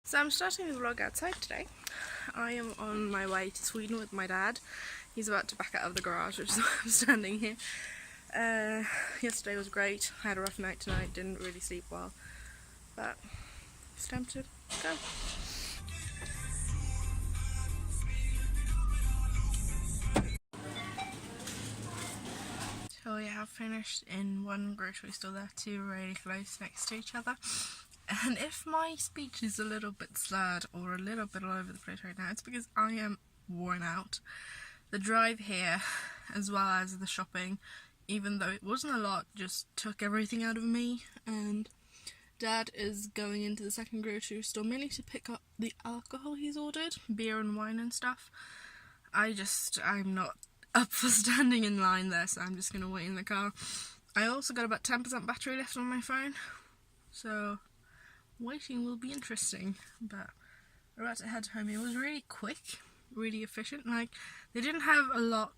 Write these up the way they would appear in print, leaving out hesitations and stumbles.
So I'm starting the vlog outside today. I am on my way to Sweden with my dad. He's about to back out of the garage, which is why I'm standing here. Yesterday was great. I had a rough night tonight, didn't really sleep well. But it's time to go. So we have finished in one grocery store. They're two really close next to each other. And if my speech is a little bit slurred or a little bit all over the place right now, it's because I am worn out. The drive here, as well as the shopping, even though it wasn't a lot, just took everything out of me. And Dad is going into the second grocery store mainly to pick up the alcohol he's ordered, beer and wine and stuff. I'm not up for standing in line there, so I'm just going to wait in the car. I also got about 10% battery left on my phone, so waiting will be interesting, but we're about to head home. It was really quick, really efficient. Like, they didn't have a lot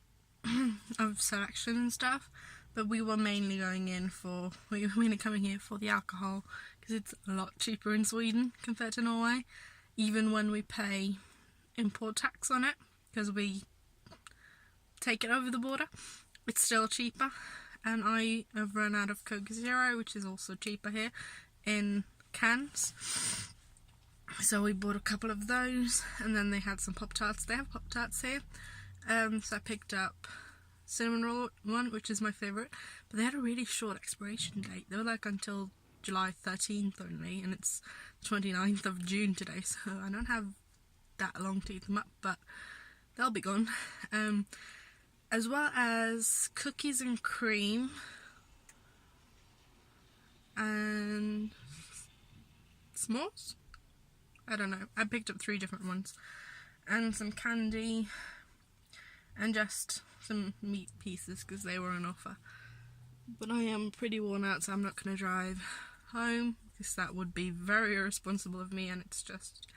of selection and stuff, but we were mainly coming here for the alcohol, because it's a lot cheaper in Sweden compared to Norway, even when we pay import tax on it, because we take it over the border, it's still cheaper. And I have run out of Coke Zero, which is also cheaper here, in cans, so we bought a couple of those. And then they had some Pop-Tarts. They have Pop-Tarts here, so I picked up cinnamon roll one, which is my favourite, but they had a really short expiration date. They were like until July 13th only, and it's 29th of June today, so I don't have that long to eat them up, but they'll be gone. As well as cookies and cream, and s'mores? I don't know. I picked up 3 different ones. And some candy, and just some meat pieces because they were on offer. But I am pretty worn out, so I'm not going to drive home, because that would be very irresponsible of me, and it's just,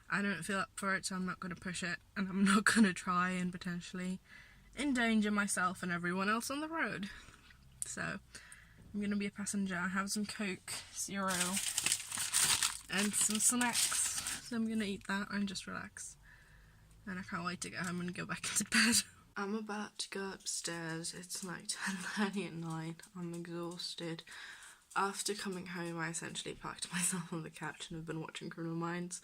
I don't feel up for it, so I'm not going to push it, and I'm not going to try and potentially endanger myself and everyone else on the road. So I'm going to be a passenger. I have some Coke Zero and some snacks, so I'm going to eat that and just relax. And I can't wait to get home and go back into bed. I'm about to go upstairs. It's like 10:30 at night. I'm exhausted. After coming home, I essentially packed myself on the couch and have been watching Criminal Minds.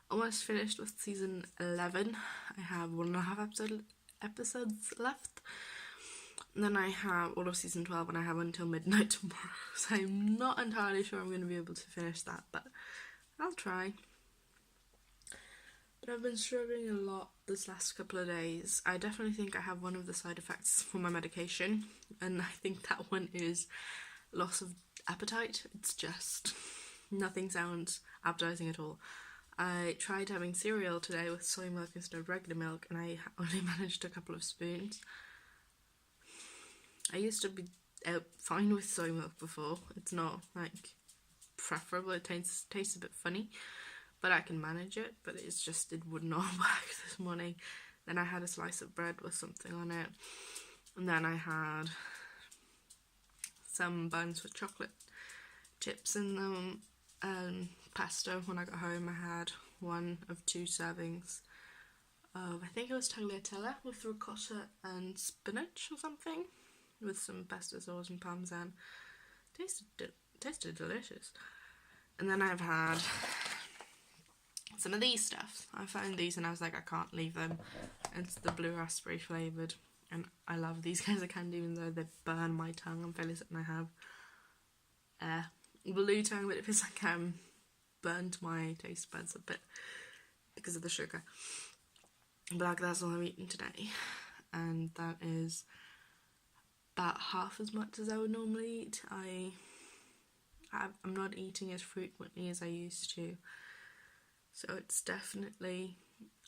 Almost finished with season 11. I have 1.5 episodes left. And then I have all of season 12, and I have until midnight tomorrow. So I'm not entirely sure I'm going to be able to finish that, but I'll try. But I've been struggling a lot this last couple of days. I definitely think I have one of the side effects for my medication, and I think that one is loss of appetite. It's just, nothing sounds appetizing at all. I tried having cereal today with soy milk instead of regular milk, and I only managed a couple of spoons. I used to be fine with soy milk before. It's not, like, preferable. It tastes a bit funny, but I can manage it. But it's just, it would not work this morning. Then I had a slice of bread with something on it, and then I had some buns with chocolate chips in them, and pasta. When I got home, I had 1 of 2 servings of, I think it was tagliatelle with ricotta and spinach or something, with some pesto sauce and parmesan. Tasted delicious. And then I've had some of these stuff. I found these and I was like, I can't leave them. It's the blue raspberry flavoured, and I love these kinds of candy, even though they burn my tongue. I'm fairly certain I have blue tongue, but it feels like burnt my taste buds a bit because of the sugar. But that's all I'm eating today, and that is about half as much as I would normally eat. I'm not eating as frequently as I used to, so it's definitely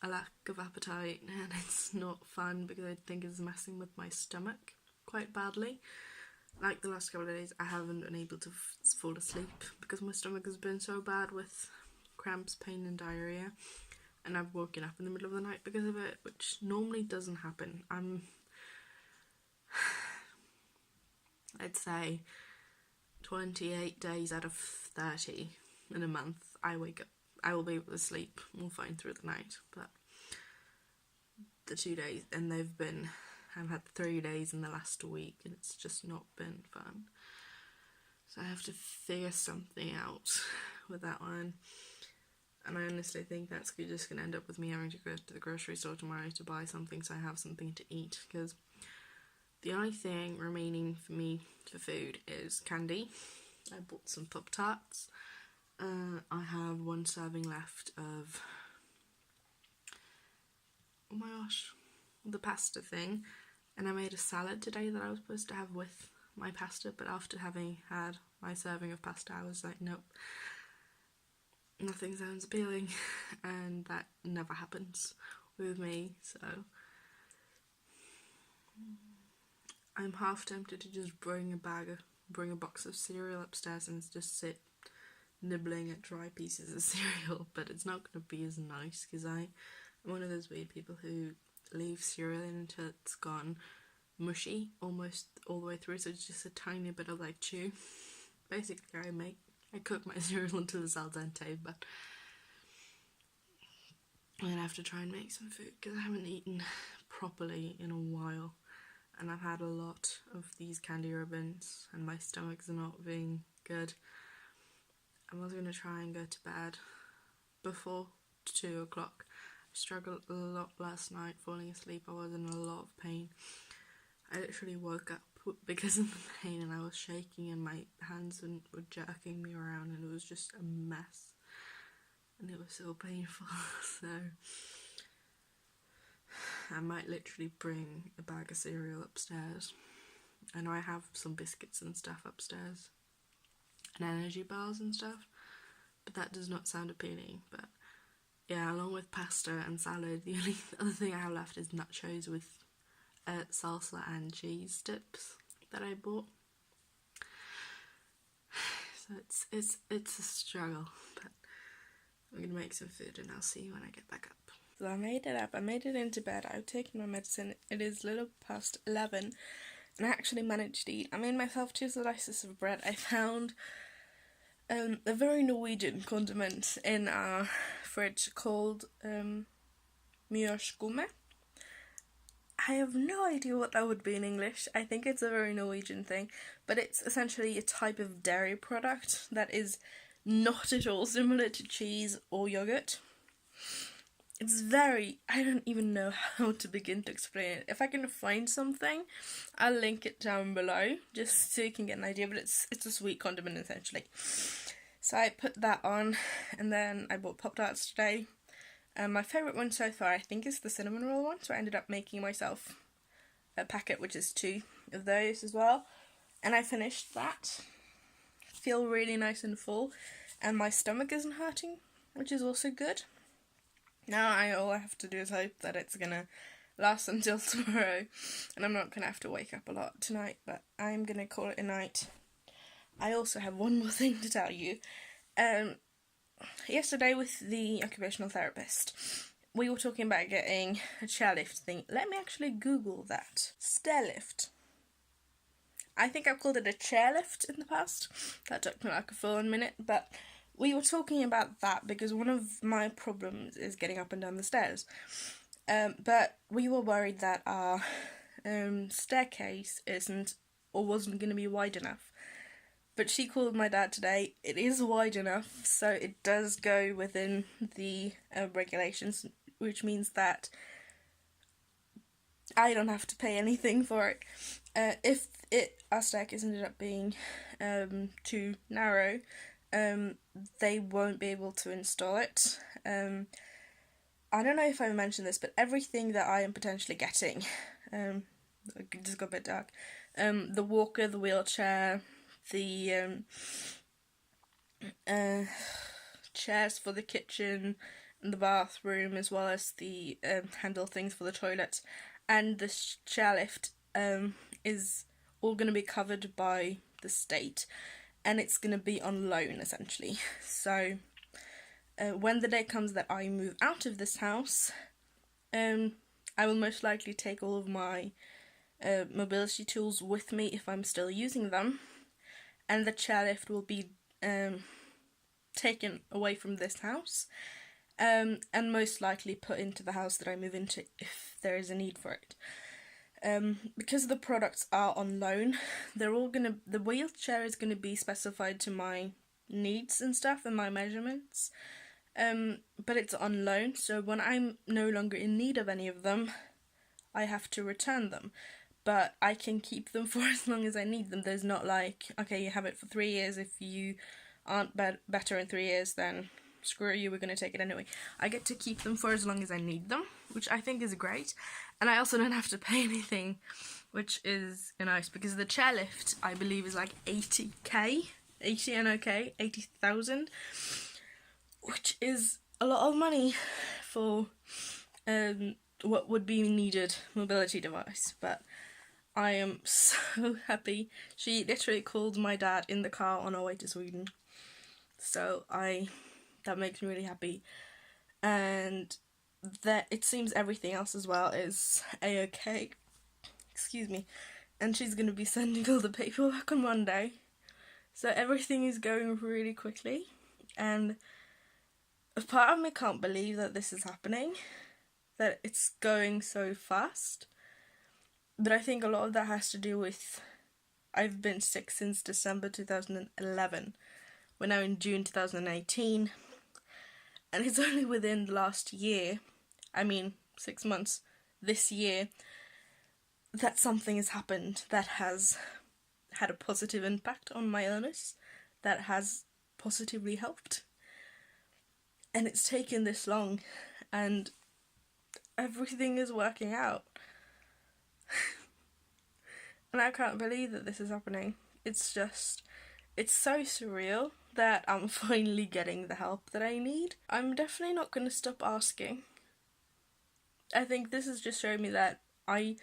a lack of appetite, and it's not fun because I think it's messing with my stomach quite badly. Like the last couple of days, I haven't been able to fall asleep because my stomach has been so bad with cramps, pain and diarrhea, and I've woken up in the middle of the night because of it, which normally doesn't happen. I'd say 28 days out of 30 in a month I wake up I will be able to sleep all fine through the night. But the 2 days, and I've had 3 days in the last week, and it's just not been fun. So I have to figure something out with that one. And I honestly think that's just going to end up with me having to go to the grocery store tomorrow to buy something so I have something to eat. Because the only thing remaining for me for food is candy. I bought some Pop-Tarts. I have 1 serving left of, oh my gosh, the pasta thing. And I made a salad today that I was supposed to have with my pasta, but after having had my serving of pasta, I was like, nope, nothing sounds appealing, and that never happens with me, so I'm half tempted to just bring a box of cereal upstairs and just sit nibbling at dry pieces of cereal, but it's not going to be as nice because I'm one of those weird people who leave cereal in until it's gone mushy almost all the way through, so it's just a tiny bit of like chew. Basically, I cook my cereal until it's al dente, but I'm gonna have to try and make some food because I haven't eaten properly in a while, and I've had a lot of these candy ribbons and my stomach's not being good. I was gonna try and go to bed before 2 o'clock. I struggled a lot last night falling asleep. I was in a lot of pain. I literally woke up because of the pain and I was shaking and my hands were jerking me around and it was just a mess. And it was so painful, so I might literally bring a bag of cereal upstairs. I know I have some biscuits and stuff upstairs and energy bars and stuff, but that does not sound appealing. But yeah, along with pasta and salad, the only other thing I have left is nachos with salsa and cheese dips that I bought. So it's a struggle, but I'm gonna make some food and I'll see you when I get back up. So I made it up. I made it into bed. I've taken my medicine. It is a little past 11 and I actually managed to eat. I made myself 2 slices of bread. I found a very Norwegian condiment in our fridge called mjørskumme. I have no idea what that would be in English. I think it's a very Norwegian thing, but it's essentially a type of dairy product that is not at all similar to cheese or yogurt. It's very, I don't even know how to begin to explain it. If I can find something, I'll link it down below, just so you can get an idea, but it's a sweet condiment essentially. So I put that on, and then I bought Pop-Tarts today. My favourite one so far, I think, is the cinnamon roll one, so I ended up making myself a packet, which is 2 of those as well, and I finished that. Feel really nice and full, and my stomach isn't hurting, which is also good. Now all I have to do is hope that it's gonna last until tomorrow, and I'm not gonna have to wake up a lot tonight, but I'm gonna call it a night. I also have one more thing to tell you. Yesterday with the occupational therapist, we were talking about getting a chairlift thing. Let me actually Google that. Stairlift. I think I've called it a chairlift in the past. That took me like a full minute, but we were talking about that because one of my problems is getting up and down the stairs. But we were worried that our staircase isn't or wasn't going to be wide enough. But she called my dad today. It is wide enough, so it does go within the regulations, which means that I don't have to pay anything for it. If our staircase ended up being too narrow, they won't be able to install it. I don't know if I mentioned this, but everything that I am potentially getting, it just got a bit dark, the walker, the wheelchair, the chairs for the kitchen and the bathroom, as well as the handle things for the toilet, and the chairlift is all going to be covered by the state, and it's going to be on loan essentially. So when the day comes that I move out of this house, I will most likely take all of my mobility tools with me if I'm still using them, and the chairlift will be taken away from this house, and most likely put into the house that I move into if there is a need for it. Because the products are on loan, the wheelchair is gonna be specified to my needs and stuff and my measurements. But it's on loan, so when I'm no longer in need of any of them, I have to return them. But I can keep them for as long as I need them. There's not like, okay, you have it for 3 years. If you aren't better in 3 years, then screw you, we're going to take it anyway. I get to keep them for as long as I need them, which I think is great. And I also don't have to pay anything, which is nice, because the chairlift, I believe, is like 80k, 80,000, which is a lot of money for what would be needed mobility device. But I am so happy. She literally called my dad in the car on our way to Sweden, so that makes me really happy. And that it seems everything else as well is a-okay. Excuse me. And she's going to be sending all the paperwork on Monday, so everything is going really quickly. And a part of me can't believe that this is happening, that it's going so fast. But I think a lot of that has to do with I've been sick since December 2011. We're now in June 2018. And it's only within the last year, 6 months, this year, that something has happened that has had a positive impact on my illness, that has positively helped. And it's taken this long, and everything is working out. And I can't believe that this is happening. It's so surreal that I'm finally getting the help that I need. I'm definitely not going to stop asking. I think this is just showing me that I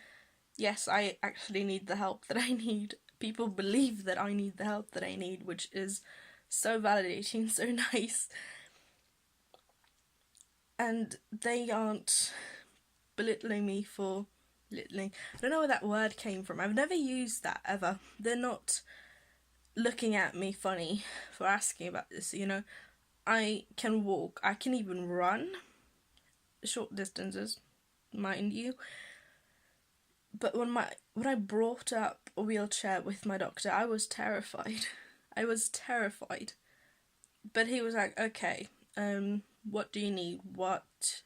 actually need the help that I need. People believe that I need the help that I need, which is so validating, so nice. And they aren't belittling me for littling. I don't know where that word came from. I've never used that ever. They're not looking at me funny for asking about this, I can walk, I can even run short distances, mind you. But when I brought up a wheelchair with my doctor, I was terrified. But he was like, okay, what do you need? What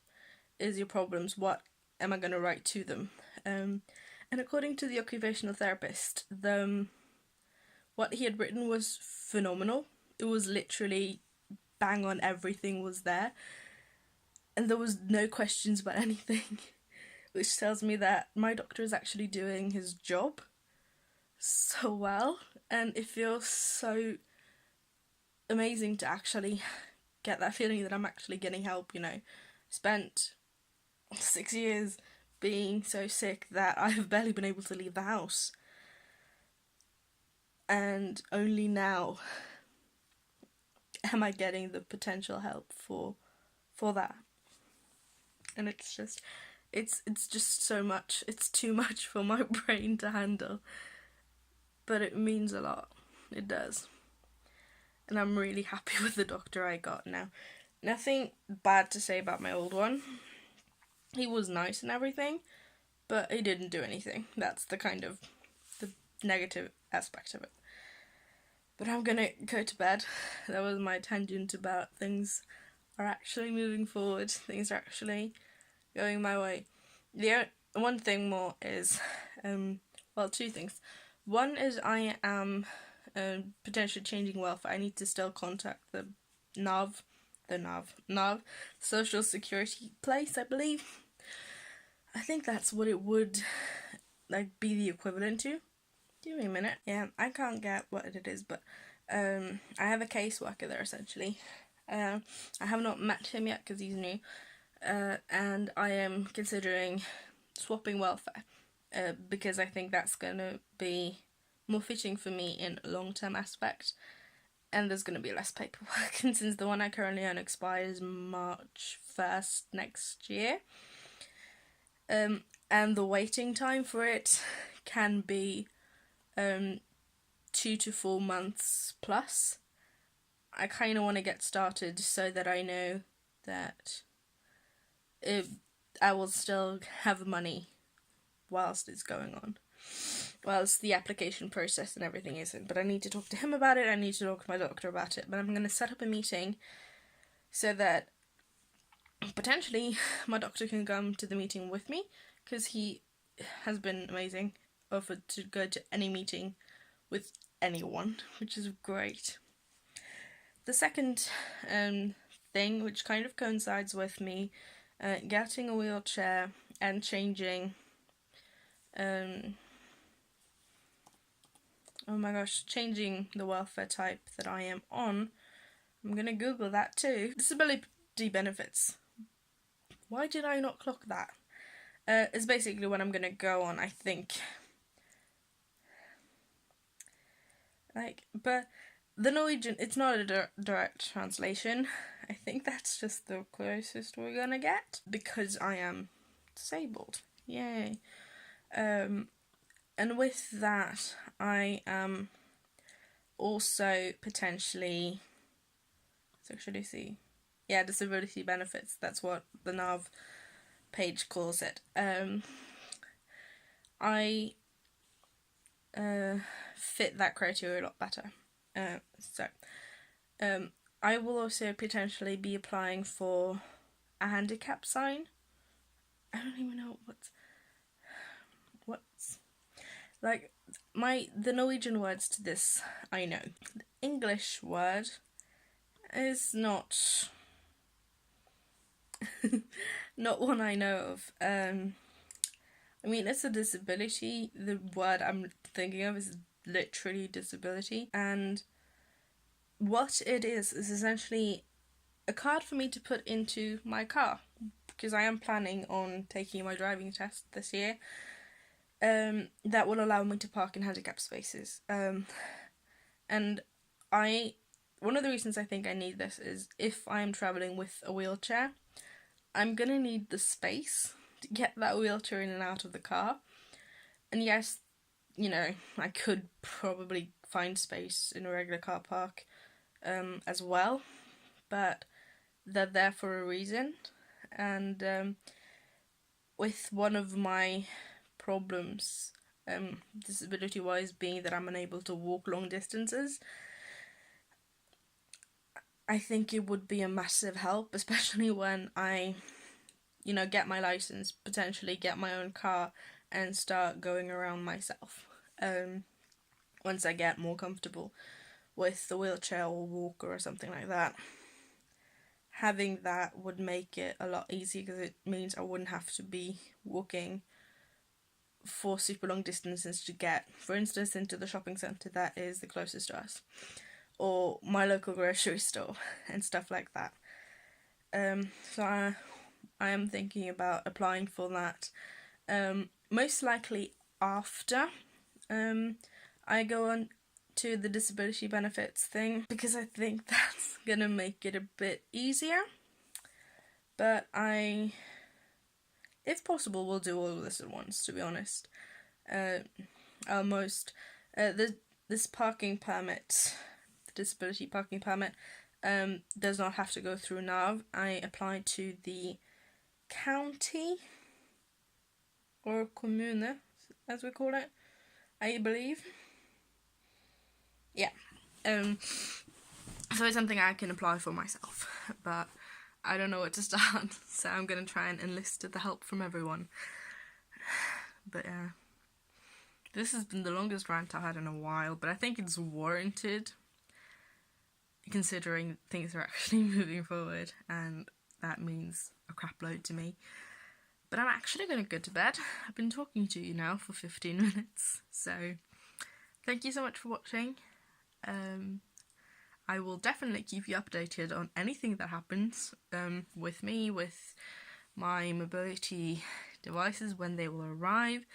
is your problems? What am I going to write to them? And according to the occupational therapist, what he had written was phenomenal. It was literally bang on, everything was there. And there was no questions about anything, which tells me that my doctor is actually doing his job so well. And it feels so amazing to actually get that feeling that I'm actually getting help, Spent 6 years being so sick that I have barely been able to leave the house. And only now am I getting the potential help for that. And it's just so much. It's too much for my brain to handle. But it means a lot. It does. And I'm really happy with the doctor I got now. Nothing bad to say about my old one. He was nice and everything, but he didn't do anything. That's the negative aspect of it. But I'm gonna go to bed. That was my tangent about things are actually moving forward. Things are actually going my way. The one thing more is, two things. One is I am potentially changing welfare. I need to still contact the NAV, Social Security place, I believe. I think that's what it would be the equivalent to. Give me a minute. Yeah, I can't get what it is, but I have a caseworker there essentially. I have not met him yet because he's new, and I am considering swapping welfare because I think that's going to be more fitting for me in a long-term aspect, and there's going to be less paperwork. And since the one I currently own expires March 1st next year, and the waiting time for it can be 2 to 4 months plus, I kind of want to get started so that I know that I will still have money whilst it's going on, whilst the application process and everything isn't. But I need to talk to him about it, I need to talk to my doctor about it, but I'm going to set up a meeting so that potentially my doctor can come to the meeting with me, because he has been amazing, offered to go to any meeting with anyone, which is great. The second thing, which kind of coincides with me getting a wheelchair and changing changing the welfare type that I am on. I'm gonna Google that too. Disability benefits. Why did I not clock that? It's basically what I'm gonna go on, I think. But the Norwegian, it's not a direct translation. I think that's just the closest we're gonna get, because I am disabled. Yay. And with that, I am also potentially, disability benefits. That's what the NAV page calls it. I fit that criteria a lot better. I will also potentially be applying for a handicap sign. I don't even know what's like the Norwegian words to this I know. The English word is not not one I know of. I mean, it's a disability. The word I'm thinking of is literally disability, and what it is essentially a card for me to put into my car, because I am planning on taking my driving test this year. That will allow me to park in handicap spaces. And one of the reasons I think I need this is if I am travelling with a wheelchair, I'm gonna need the space to get that wheelchair in and out of the car. And yes, I could probably find space in a regular car park as well, but they're there for a reason. And with one of my problems, disability-wise, being that I'm unable to walk long distances, I think it would be a massive help, especially when I, get my license, potentially get my own car, and start going around myself. Once I get more comfortable with the wheelchair or walker or something like that. Having that would make it a lot easier, because it means I wouldn't have to be walking for super long distances to get, for instance, into the shopping centre that is the closest to us, or my local grocery store and stuff like that. So I am thinking about applying for that, most likely after I go on to the disability benefits thing, because I think that's gonna make it a bit easier. But if possible, we'll do all of this at once, to be honest. This parking permit, the disability parking permit, does not have to go through NAV. I applied to the county, or kommune, as we call it, I believe. Yeah. So it's something I can apply for myself, but I don't know where to start, so I'm going to try and enlist the help from everyone. But yeah, this has been the longest rant I've had in a while, but I think it's warranted, considering things are actually moving forward, and that means a crap load to me. But I'm actually going to go to bed. I've been talking to you now for 15 minutes, so thank you so much for watching. I will definitely keep you updated on anything that happens with me, with my mobility devices, when they will arrive.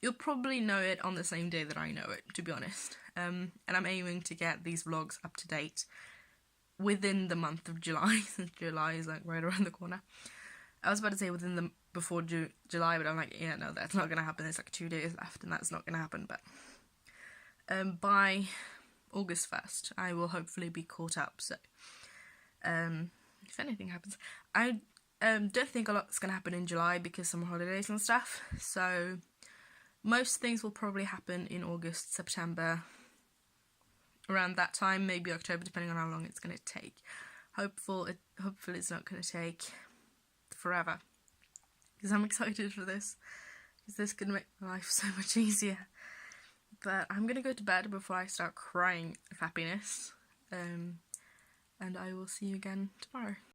You'll probably know it on the same day that I know it, to be honest. And I'm aiming to get these vlogs up to date within the month of July, since July is like right around the corner. I was about to say before July, but I'm like, yeah, no, that's not going to happen. There's like 2 days left, and that's not going to happen. But by August 1st. I will hopefully be caught up, so if anything happens. I don't think a lot's going to happen in July because summer holidays and stuff, so most things will probably happen in August, September, around that time, maybe October, depending on how long it's going to take. Hopefully it's not going to take forever, because I'm excited for this, because this could make my life so much easier. But I'm going to go to bed before I start crying of happiness, and I will see you again tomorrow.